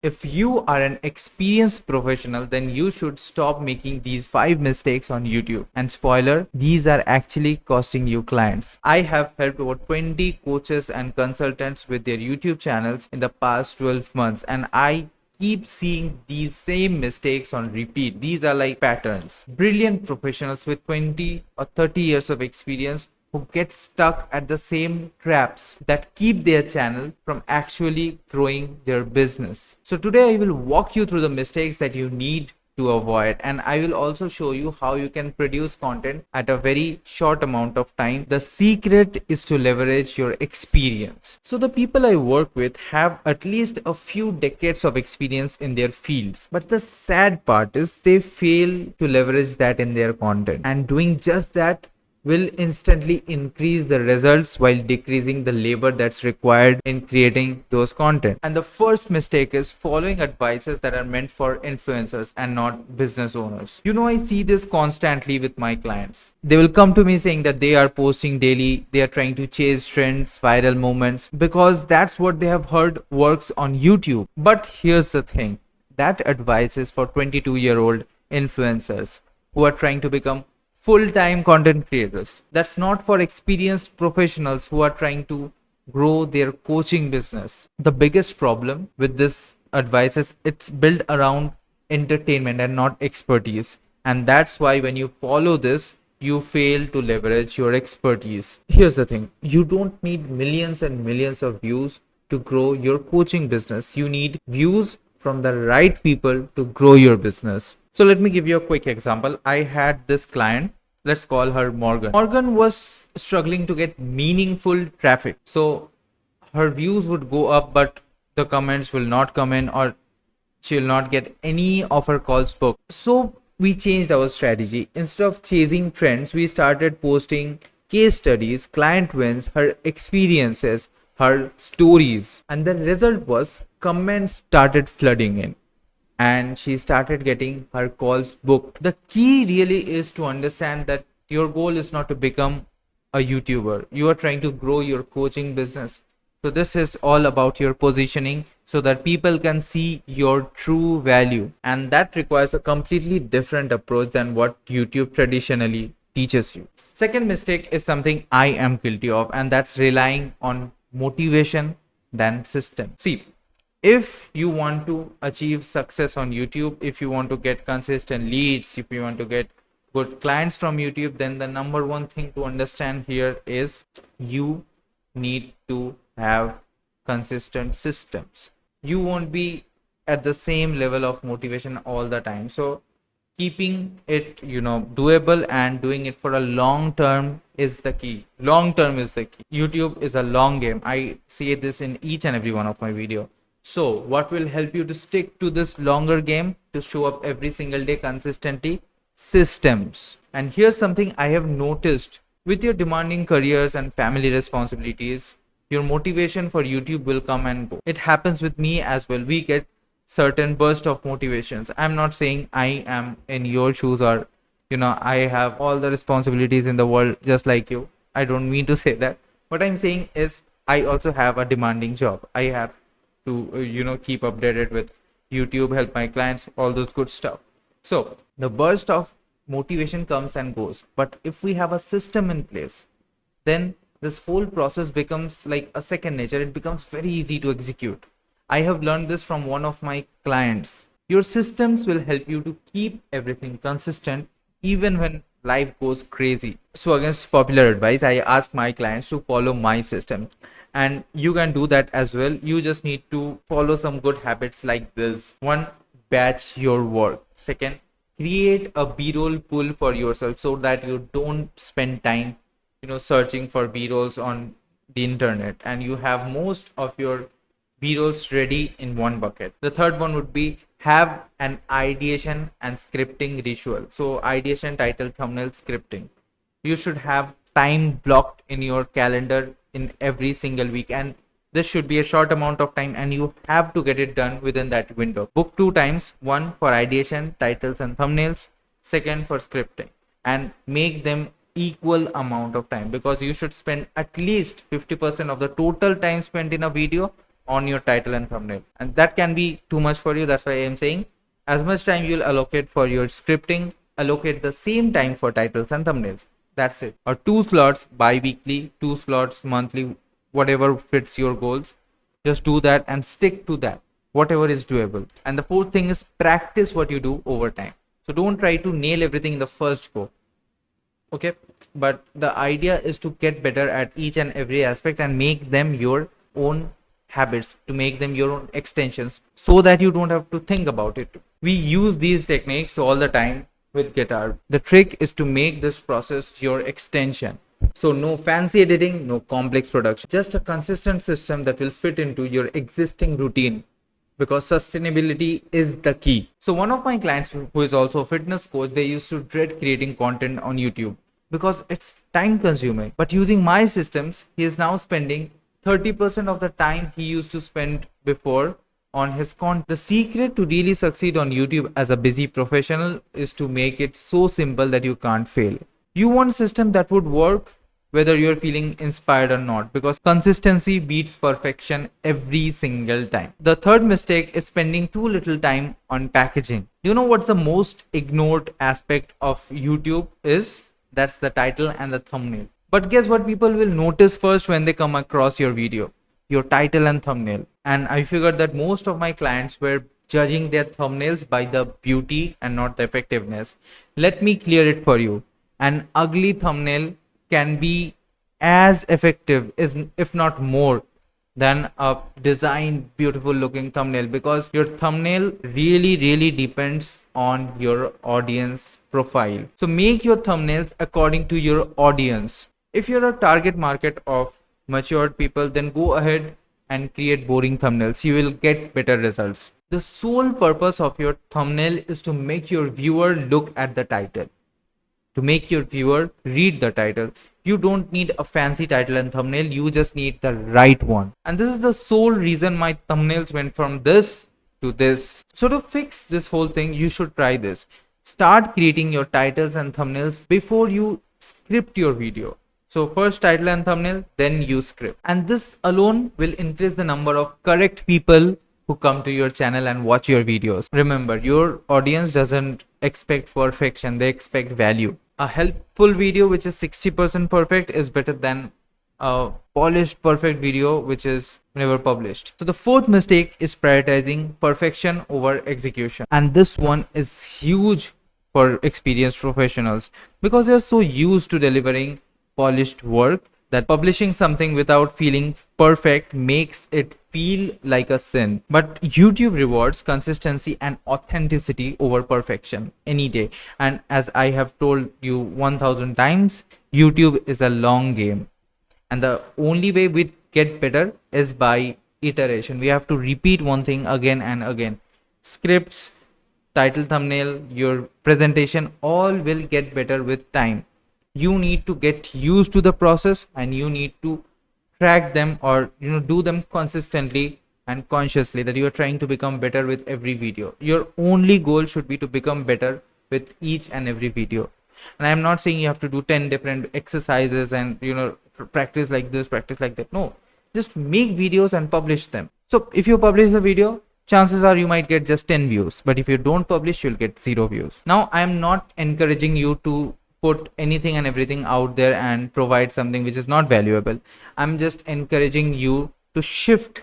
If you are an experienced professional, then you should stop making these 5 mistakes on YouTube. And spoiler, these are actually costing you clients. I have helped over 20 coaches and consultants with their YouTube channels in the past 12 months, and I keep seeing these same mistakes on repeat. These are like patterns. Brilliant professionals with 20 or 30 years of experience who get stuck at the same traps that keep their channel from actually growing their business. So today I will walk you through the mistakes that you need to avoid, and I will also show you how you can produce content at a very short amount of time. The secret is to leverage your experience. So the people I work with have at least a few decades of experience in their fields, but the sad part is they fail to leverage that in their content, and doing just that will instantly increase the results while decreasing the labor that's required in creating those content. And the first mistake is following advices that are meant for influencers and not business owners. I see this constantly with my clients. They will come to me saying that they are posting daily, they are trying to chase trends, viral moments, because that's what they have heard works on YouTube. But here's the thing, that advice is for 22-year-old influencers who are trying to become full-time content creators. That's not for experienced professionals who are trying to grow their coaching business. The biggest problem with this advice is it's built around entertainment and not expertise. And that's why when you follow this, you fail to leverage your expertise. Here's the thing, you don't need millions and millions of views to grow your coaching business. You need views from the right people to grow your business. So let me give you a quick example. I had this client, let's call her Morgan. Morgan was struggling to get meaningful traffic. So her views would go up, but the comments will not come in, or she will not get any of her calls booked. So we changed our strategy. Instead of chasing trends, we started posting case studies, client wins, her experiences, her stories. And the result was comments started flooding in, and she started getting her calls booked. The key really is to understand that your goal is not to become a YouTuber. You are trying to grow your coaching business. So this is all about your positioning so that people can see your true value. And that requires a completely different approach than what YouTube traditionally teaches you. Second mistake is something I am guilty of, and that's relying on motivation than system. See, if you want to achieve success on YouTube, if you want to get consistent leads, if you want to get good clients from YouTube, then the number one thing to understand here is you need to have consistent systems. You won't be at the same level of motivation all the time. So keeping it, doable and doing it for a long term is the key. Long term is the key. YouTube is a long game. I say this in each and every one of my videos. So what will help you to stick to this longer game, to show up every single day consistently? Systems. And here's something I have noticed with your demanding careers and family responsibilities, your motivation for YouTube will come and go. It happens with me as well. We get certain burst of motivations. I'm not saying I am in your shoes, or I have all the responsibilities in the world just like you. I don't mean to say that. What I'm saying is I also have a demanding job. I have to keep updated with YouTube, help my clients, all those good stuff. So the burst of motivation comes and goes, but if we have a system in place, then this whole process becomes like a second nature. It becomes very easy to execute. I have learned this from one of my clients. Your systems will help you to keep everything consistent even when life goes crazy. So against popular advice, I ask my clients to follow my system, and you can do that as well. You just need to follow some good habits like this. One, batch your work. Second, create a b-roll pool for yourself so that you don't spend time searching for b-rolls on the internet, and you have most of your b-rolls ready in one bucket. The third one would be have an ideation and scripting ritual. So ideation, title, thumbnail, scripting. You should have time blocked in your calendar in every single week, and this should be a short amount of time, and you have to get it done within that window. Book 2 times, one for ideation, titles and thumbnails, second for scripting, and make them equal amount of time, because you should spend at least 50% of the total time spent in a video on your title and thumbnail, and that can be too much for you. That's why I am saying as much time you'll allocate for your scripting, allocate the same time for titles and thumbnails. That's it. Or 2 slots bi-weekly, 2 slots monthly, whatever fits your goals. Just do that and stick to that, whatever is doable. And the fourth thing is practice what you do over time. So don't try to nail everything in the first go. Okay, but the idea is to get better at each and every aspect and make them your own habits, to make them your own extensions, so that you don't have to think about it. We use these techniques all the time with guitar. The trick is to make this process your extension. So no fancy editing, no complex production, just a consistent system that will fit into your existing routine, because sustainability is the key. So one of my clients who is also a fitness coach, they used to dread creating content on YouTube because it's time consuming. But using my systems, he is now spending 30% of the time he used to spend before on his content. The secret to really succeed on YouTube as a busy professional is to make it so simple that you can't fail. You want a system that would work whether you're feeling inspired or not, because consistency beats perfection every single time. The third mistake is spending too little time on packaging. You know what's the most ignored aspect of YouTube is? That's the title and the thumbnail. But guess what people will notice first when they come across your video? Your title and thumbnail. And I figured that most of my clients were judging their thumbnails by the beauty and not the effectiveness. Let me clear it for you. An ugly thumbnail can be as effective, if not more, than a designed beautiful looking thumbnail, because your thumbnail really depends on your audience profile. So make your thumbnails according to your audience. If you're a target market of matured people, then go ahead and create boring thumbnails. You will get better results. The sole purpose of your thumbnail is to make your viewer look at the title, to make your viewer read the title. You don't need a fancy title and thumbnail, you just need the right one. And this is the sole reason my thumbnails went from this to this. So to fix this whole thing, you should try this. Start creating your titles and thumbnails before you script your video. So first title and thumbnail, then you script. And this alone will increase the number of correct people who come to your channel and watch your videos. Remember, your audience doesn't expect perfection, they expect value. A helpful video which is 60% perfect is better than a polished perfect video which is never published. So the fourth mistake is prioritizing perfection over execution. And this one is huge for experienced professionals, because they're so used to delivering polished work that publishing something without feeling perfect makes it feel like a sin. But YouTube rewards consistency and authenticity over perfection any day. And as I have told you 1000 times, YouTube is a long game. And the only way we get better is by iteration. We have to repeat one thing again and again. Scripts, title, thumbnail, your presentation, all will get better with time. You need to get used to the process, and you need to track them, or do them consistently and consciously, that you are trying to become better with every video. Your only goal should be to become better with each and every video. And I'm not saying you have to do 10 different exercises and practice like this, practice like that. No, just make videos and publish them. So if you publish a video, chances are you might get just 10 views, but if you don't publish, you'll get 0 views. Now I'm not encouraging you to put anything and everything out there and provide something which is not valuable. I'm just encouraging you to shift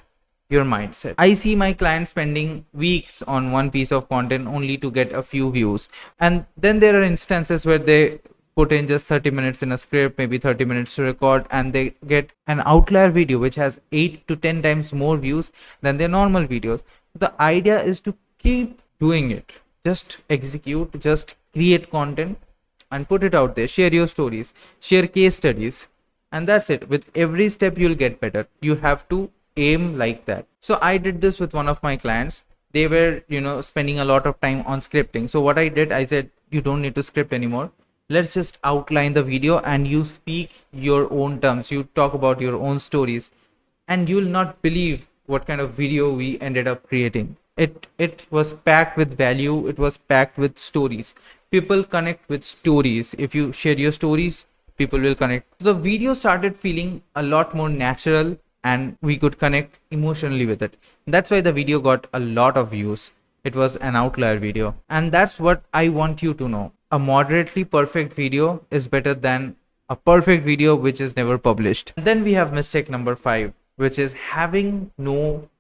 your mindset. I see my clients spending weeks on one piece of content only to get a few views. And then there are instances where they put in just 30 minutes in a script, maybe 30 minutes to record, and they get an outlier video which has 8 to 10 times more views than their normal videos. The idea is to keep doing it. Just execute, just create content and put it out there. Share your stories, share case studies, and that's it. With every step you'll get better. You have to aim like that. So I did this with one of my clients. They were spending a lot of time on scripting. So what I did, I said, you don't need to script anymore. Let's just outline the video and you speak your own terms. You talk about your own stories, and you'll not believe what kind of video we ended up creating. It was packed with value. It was packed with stories. People connect with stories. If you share your stories, people will connect. The video started feeling a lot more natural and we could connect emotionally with it. That's why the video got a lot of views. It was an outlier video, and that's what I want you to know. A moderately perfect video is better than a perfect video which is never published. And then we have mistake number 5, which is having no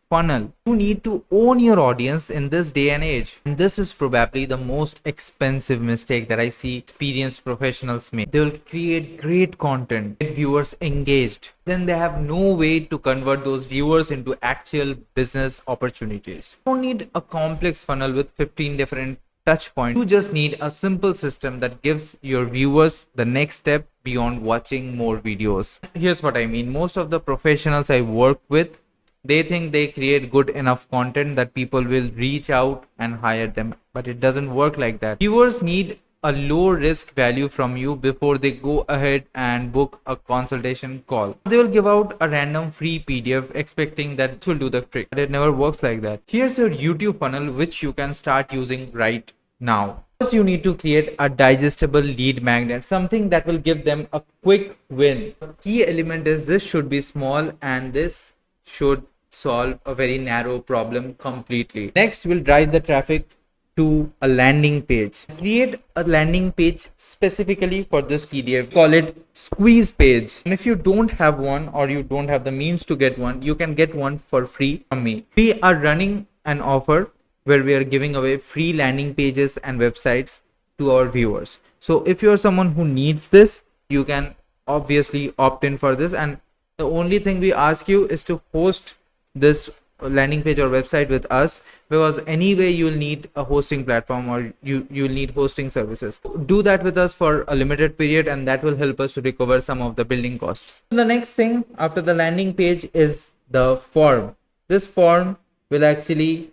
funnel. You need to own your audience in this day and age. And this is probably the most expensive mistake that I see experienced professionals make. They will create great content, get viewers engaged. Then they have no way to convert those viewers into actual business opportunities. You don't need a complex funnel with 15 different touch points. You just need a simple system that gives your viewers the next step beyond watching more videos. Here's what I mean. Most of the professionals I work with, they think they create good enough content that people will reach out and hire them, but it doesn't work like that. Viewers need a low risk value from you before they go ahead and book a consultation call. They will give out a random free PDF expecting that it will do the trick, but it never works like that. Here's your YouTube funnel which you can start using right now. First, you need to create a digestible lead magnet, something that will give them a quick win. The key element is this should be small and this should solve a very narrow problem completely. Next, we'll drive the traffic to a landing page. Create a landing page specifically for this PDF. Call it squeeze page. And if you don't have one or you don't have the means to get one, you can get one for free from me. We are running an offer where we are giving away free landing pages and websites to our viewers. So if you're someone who needs this, you can obviously opt in for this, and the only thing we ask you is to host this landing page or website with us, because anyway you'll need a hosting platform or you'll need hosting services. Do that with us for a limited period, and that will help us to recover some of the building costs. The next thing after the landing page is the form. This form will actually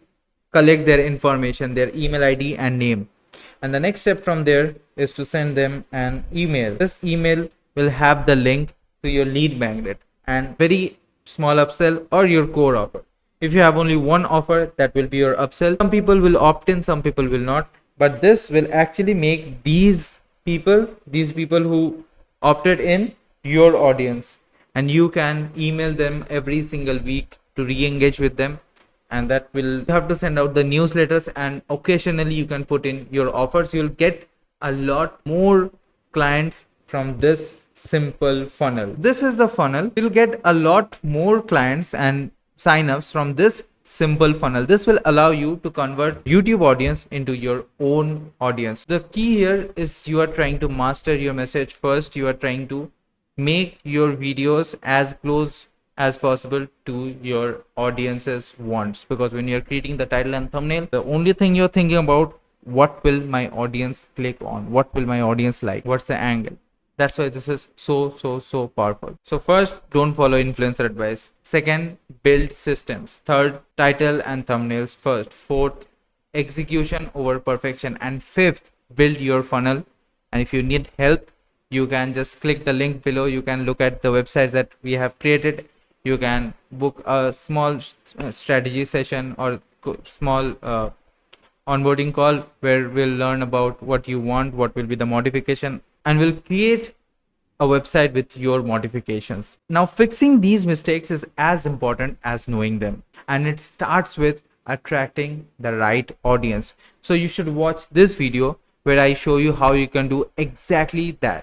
collect their information, their email ID and name, and the next step from there is to send them an email. This email will have the link to your lead magnet and very small upsell or your core offer. If you have only one offer, that will be your upsell. Some people will opt in, some people will not, but this will actually make these people who opted in your audience, and you can email them every single week to re-engage with them, and that will, you have to send out the newsletters, and occasionally you can put in your offers. You'll get a lot more clients from this simple funnel. This is the funnel. You'll get a lot more clients and signups from this simple funnel. This will allow you to convert YouTube audience into your own audience. The key here is you are trying to master your message first. You are trying to make your videos as close as possible to your audience's wants, because when you're creating the title and thumbnail, the only thing you're thinking about, what will my audience click on, what will my audience like, what's the angle. That's why this is so powerful. So first, don't follow influencer advice. Second, build systems. Third, title and thumbnails first. Fourth, execution over perfection. And fifth, build your funnel. And if you need help, you can just click the link below. You can look at the websites that we have created. You can book a small strategy session or small onboarding call where we'll learn about what you want, what will be the modification, and we'll create a website with your modifications. Now, fixing these mistakes is as important as knowing them, and it starts with attracting the right audience. So you should watch this video where I show you how you can do exactly that.